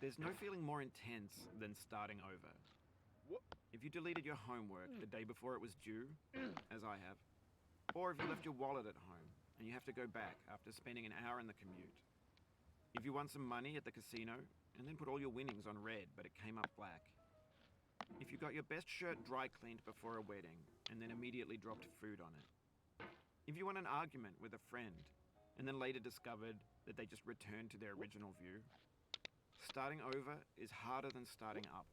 There's no feeling more intense than starting over. If you deleted your homework the day before it was due, as I have, or if you left your wallet at home and you have to go back after spending an hour in the commute. If you won some money at the casino and then put all your winnings on red but it came up black. If you got your best shirt dry cleaned before a wedding and then immediately dropped food on it. If you won an argument with a friend and then later discovered that they just returned to their original view. Starting over is harder than starting up.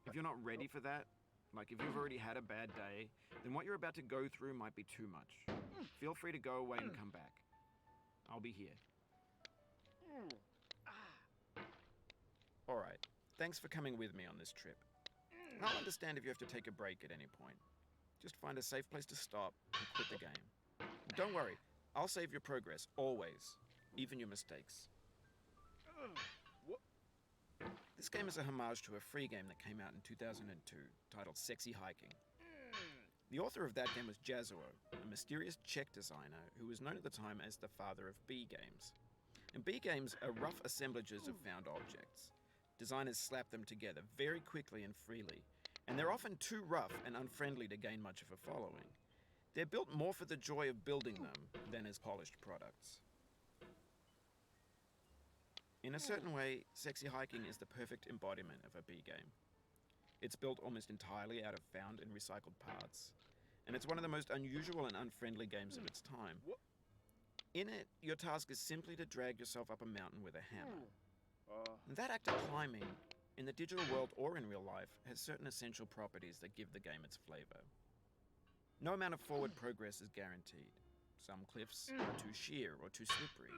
If you're not ready for that, like if you've already had a bad day, then what you're about to go through might be too much. Feel free to go away and come back. I'll be here. Alright, thanks for coming with me on this trip. I'll understand if you have to take a break at any point. Just find a safe place to stop and quit the game. Don't worry, I'll save your progress, always, even your mistakes. This game is a homage to a free game that came out in 2002, titled Sexy Hiking. The author of that game was Jazuo, a mysterious Czech designer who was known at the time as the father of B games. And B games are rough assemblages of found objects. Designers slap them together very quickly and freely, and they're often too rough and unfriendly to gain much of a following. They're built more for the joy of building them than as polished products. In a certain way, Sexy Hiking is the perfect embodiment of a B game. It's built almost entirely out of found and recycled parts, and it's one of the most unusual and unfriendly games of its time. In it, your task is simply to drag yourself up a mountain with a hammer. And that act of climbing, in the digital world or in real life, has certain essential properties that give the game its flavor. No amount of forward progress is guaranteed. Some cliffs are too sheer or too slippery.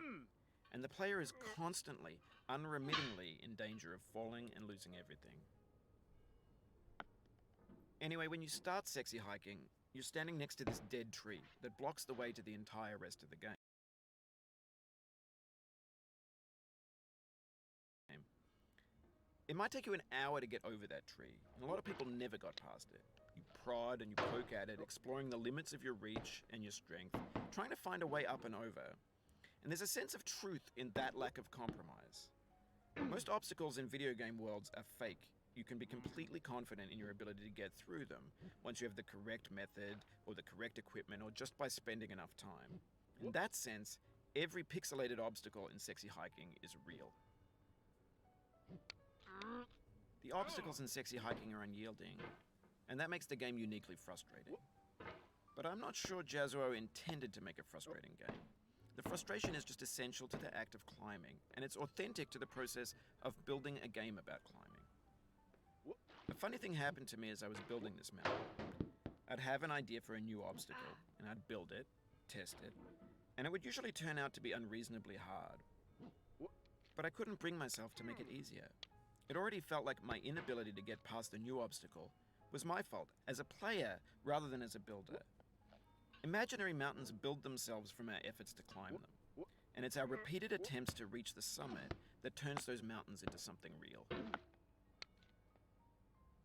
And the player is constantly, unremittingly in danger of falling and losing everything. Anyway, when you start Sexy Hiking, you're standing next to this dead tree that blocks the way to the entire rest of the game. It might take you an hour to get over that tree, and a lot of people never got past it. You prod and you poke at it, exploring the limits of your reach and your strength, trying to find a way up and over. And there's a sense of truth in that lack of compromise. Most obstacles in video game worlds are fake. You can be completely confident in your ability to get through them once you have the correct method or the correct equipment or just by spending enough time. In that sense, every pixelated obstacle in Sexy Hiking is real. The obstacles in Sexy Hiking are unyielding, and that makes the game uniquely frustrating. But I'm not sure Jazuo intended to make a frustrating game. The frustration is just essential to the act of climbing, and it's authentic to the process of building a game about climbing. A funny thing happened to me as I was building this mountain. I'd have an idea for a new obstacle, and I'd build it, test it, and it would usually turn out to be unreasonably hard. But I couldn't bring myself to make it easier. It already felt like my inability to get past the new obstacle was my fault as a player rather than as a builder. Imaginary mountains build themselves from our efforts to climb them, and it's our repeated attempts to reach the summit that turns those mountains into something real.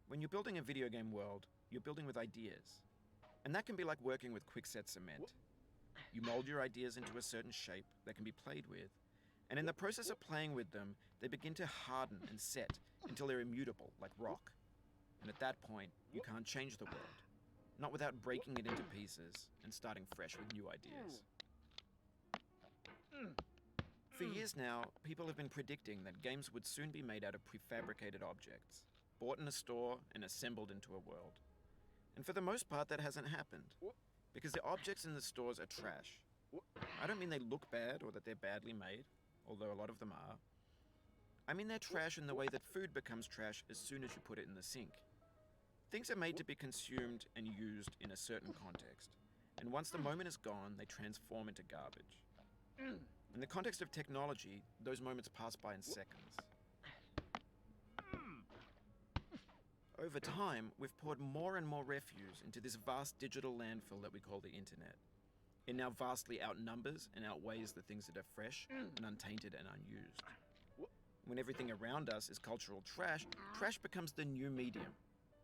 When you're building a video game world, you're building with ideas, and that can be like working with quickset cement. You mold your ideas into a certain shape that can be played with, and in the process of playing with them, they begin to harden and set until they're immutable, like rock. And at that point, you can't change the world, not without breaking it into pieces and starting fresh with new ideas. For years now, people have been predicting that games would soon be made out of prefabricated objects, bought in a store and assembled into a world. And for the most part, that hasn't happened, because the objects in the stores are trash. I don't mean they look bad or that they're badly made, although a lot of them are. I mean they're trash in the way that food becomes trash as soon as you put it in the sink. Things are made to be consumed and used in a certain context, and once the moment is gone, they transform into garbage. In the context of technology, those moments pass by in seconds. Over time, we've poured more and more refuse into this vast digital landfill that we call the internet. It now vastly outnumbers and outweighs the things that are fresh and untainted and unused. When everything around us is cultural trash, trash becomes the new medium,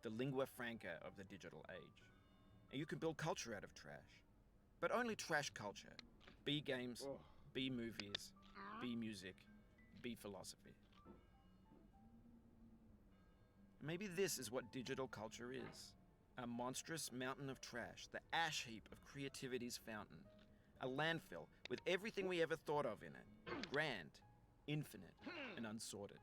the lingua franca of the digital age. And you can build culture out of trash. But only trash culture. B games, B movies, B music, B philosophy. Maybe this is what digital culture is. A monstrous mountain of trash, the ash heap of creativity's fountain. A landfill with everything we ever thought of in it. Grand, infinite, and unsorted.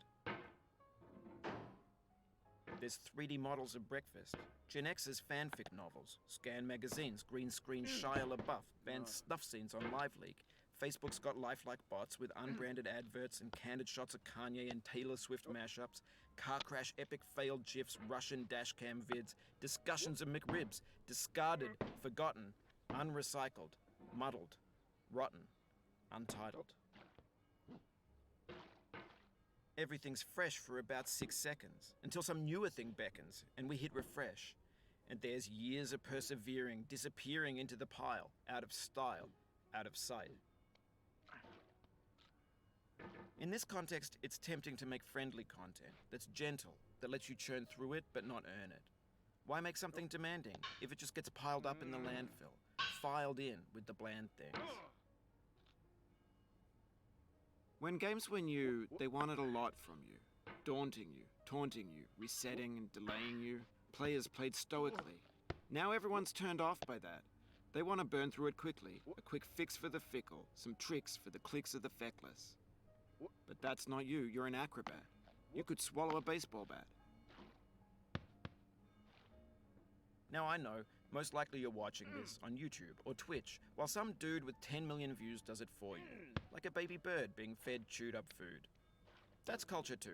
There's 3D models of breakfast, Gen X's fanfic novels, scan magazines, green screen Shia LaBeouf, banned snuff scenes on LiveLeak. Facebook's got lifelike bots with unbranded adverts and candid shots of Kanye and Taylor Swift mashups, car crash epic failed GIFs, Russian dashcam vids, discussions of McRibs, discarded, forgotten, unrecycled, muddled, rotten, untitled. Everything's fresh for about 6 seconds, until some newer thing beckons, and we hit refresh. And there's years of persevering, disappearing into the pile, out of style, out of sight. In this context, it's tempting to make friendly content that's gentle, that lets you churn through it but not earn it. Why make something demanding if it just gets piled up in the landfill, filed in with the bland things? When games were new, they wanted a lot from you. Daunting you, taunting you, resetting and delaying you. Players played stoically. Now everyone's turned off by that. They want to burn through it quickly. A quick fix for the fickle. Some tricks for the clicks of the feckless. But that's not you. You're an acrobat. You could swallow a baseball bat. Now I know, most likely you're watching this on YouTube or Twitch, while some dude with 10 million views does it for you. Like a baby bird being fed chewed up food. That's culture too.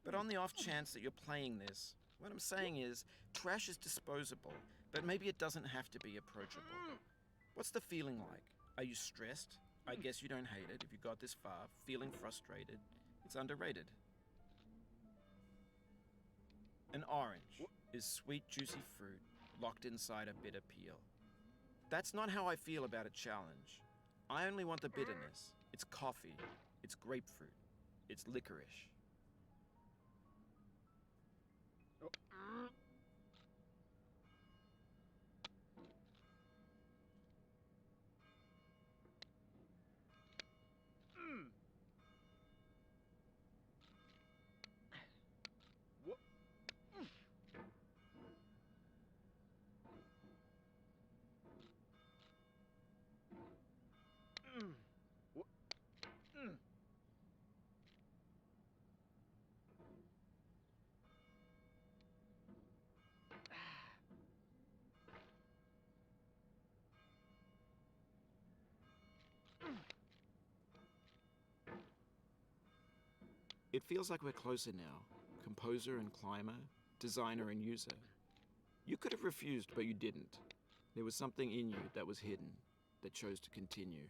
But on the off chance that you're playing this, what I'm saying is, trash is disposable, but maybe it doesn't have to be approachable. What's the feeling like? Are you stressed? I guess you don't hate it if you got this far. Feeling frustrated? It's underrated. An orange is sweet, juicy fruit locked inside a bitter peel. That's not how I feel about a challenge. I only want the bitterness. It's coffee. It's grapefruit. It's licorice. It feels like we're closer now, composer and climber, designer and user. You could have refused, but you didn't. There was something in you that was hidden, that chose to continue.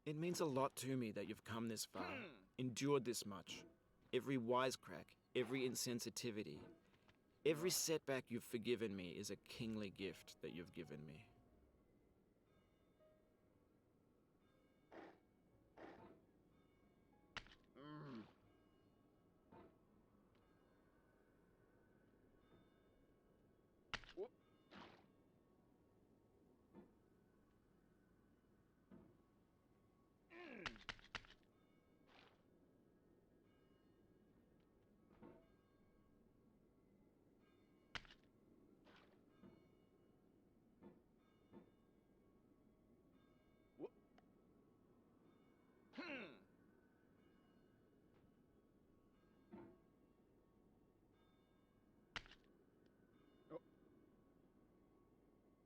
It means a lot to me that you've come this far, endured this much. Every wisecrack, every insensitivity, every setback you've forgiven me is a kingly gift that you've given me.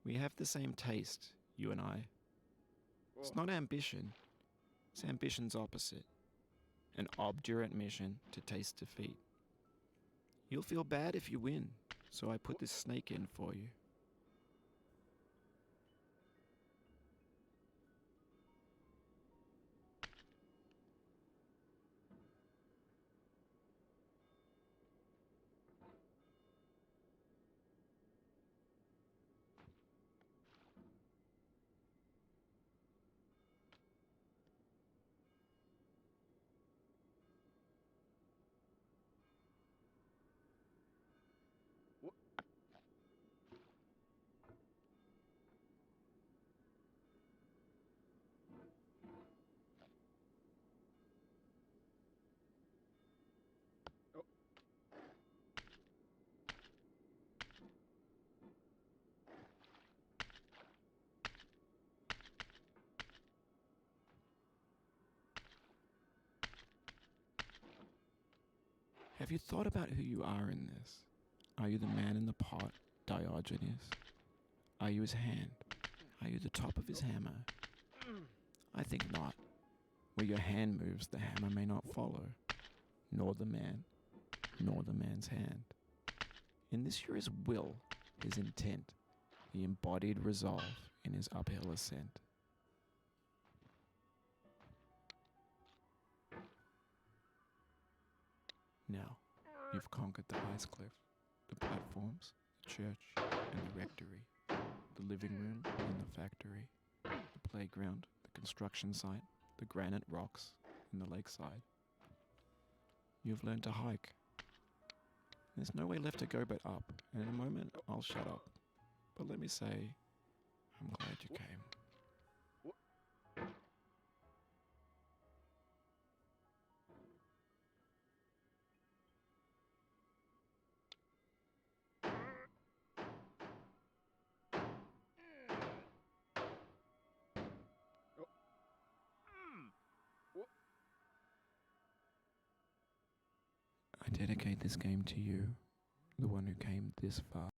We have the same taste, you and I. It's not ambition. It's ambition's opposite. An obdurate mission to taste defeat. You'll feel bad if you win, so I put this snake in for you. Have you thought about who you are in this? Are you the man in the pot, Diogenes? Are you his hand? Are you the top of his hammer? I think not. Where your hand moves, the hammer may not follow, nor the man, nor the man's hand. In this you're his will, his intent, the embodied resolve in his uphill ascent. Now, you've conquered the ice cliff, the platforms, the church, and the rectory, the living room and the factory, the playground, the construction site, the granite rocks, and the lakeside. You've learned to hike. There's no way left to go but up, and in a moment I'll shut up. But let me say, I'm glad you came. I dedicate this game to you, the one who came this far.